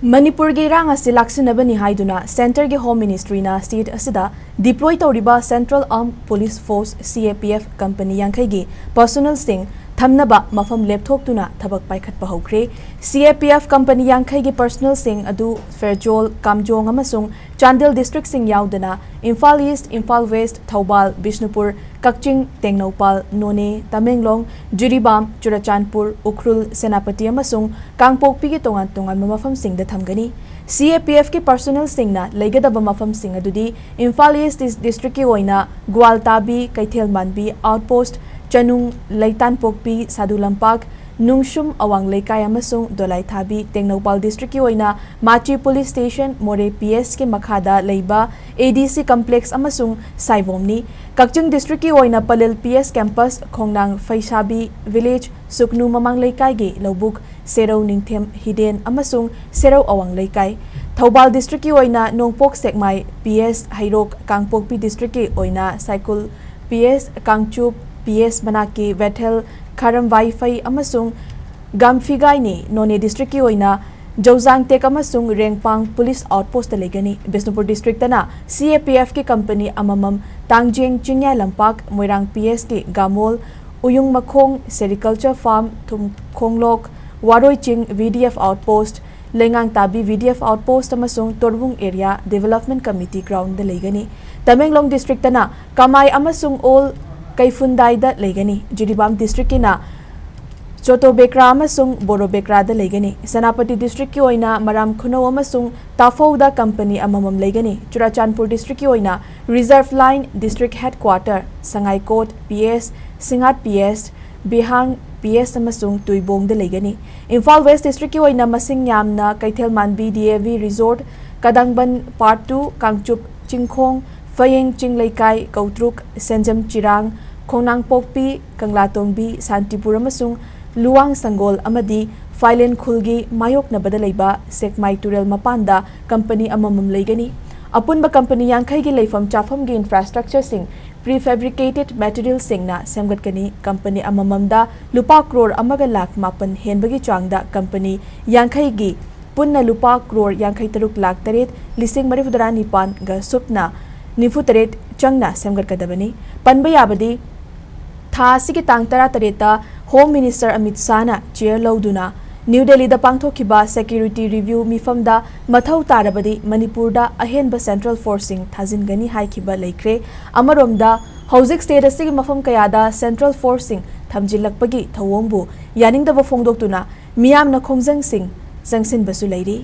Manipur ge erang asi laksinnabani haiduna Center ge Home Ministry na state asida deploy tawriba Central Armed Police Force CAPF company yankai ge personal sing Thamnaba Mapham Lepthok-Tuna Thabak Paikhatpa Houkhre CAPF company yankai ge personal sing adu Ferjol Kamjong amasung Chandel district sing yaudana Imphal East, Imphal West, Thoubal, Bishnupur, Kakching, Tengnopal, None, Tamenglong, Jiribam, Churachandpur, Ukhrul, Senapati amasung Kangpokpi ge tongan mafam sing da thamgani CAPF ki personal sing na legadaba mafam sing adudi Imphal East district ki oina Gwaltabi, Kaithel Manbi outpost Chanung Laitan Pokpi, Sadulampak, Nungshum Awang Lekay amasung Dolai Thabi, Tengnopal district ki oina Machi Police Station, More PS ki makhada leiba ADC complex amasung Saivomni, Kakching district ki oina Palil PS campus, Khongnang Faisabi village, Suknu Mamang Lekay ge Lobuk, Serau Ningthem Hiden amasung Serau Awang Lekay, Thoubal district ki oina Nongpok Sekmai PS Hairok, Kangpokpi district ki oina Saikul PS Kangchup PS Manaki Vethel Karam Wi-Fi amasung Gamfigai ni None district ki oina Jozang Tek amasung Rengpang Police Outpost legani Bishnupur district na CAPF ki company amamam Tangjeng Chingya Lampak Moirang PS ki Gamol Uyung Makhong Sericulture Farm Thum Khonglok Waroi Ching VDF Outpost Lengang Tabi VDF Outpost amasung Torbung Area Development Committee ground legani Tamenglong district na Kamay amasung all Kaifundai da legani Jiribam district na Choto Bekra amasung Boro Bekra da legani Senapati district ki oina Maram Khuno amasung Tafau da company amamam legani Churachandpur district ki oina Reserve Line District Headquarter Sangai Court PS Singat PS Bihang PS amasung Tuibong da legani Imphal West district ki oina masing yamna Kaithel Manbi DAV Resort Kadangban Part 2 Kangchup Chingkhong Fayeng Chinglaikai Kautruk Senjam Chirang Khongnang Pokpi Kanglatongbi Santipur amasung Luang Sanggol amadi Phailen Khulgi Mayok na badalaiba Sekmai Turel Mapanda company amamam legani Apunba company yankai gi leifam chafam gi infrastructure sing prefabricated material sing na semgatkani company amamamda lupa crore amaga lakh mapan henbagi changda company yankai gi punna lupa crore yankai taruk lakh taret lising marifudara nipan ga supna nifu taret changna semgatkadabani panba yabadi Tha asigi tang tara tareta Home Minister Amit Shah na chair lauduna New Delhi da pangthokiba security review mifamda mathau tarabadi Manipur da ahenba central forcing thazingani haikiba laikre amaromda hauzik state asigi mafam kayada central forcing thamjilakpagi thawongbu yaningdaba phongdoktuna miyamna khongjang sing jangsin basu lairi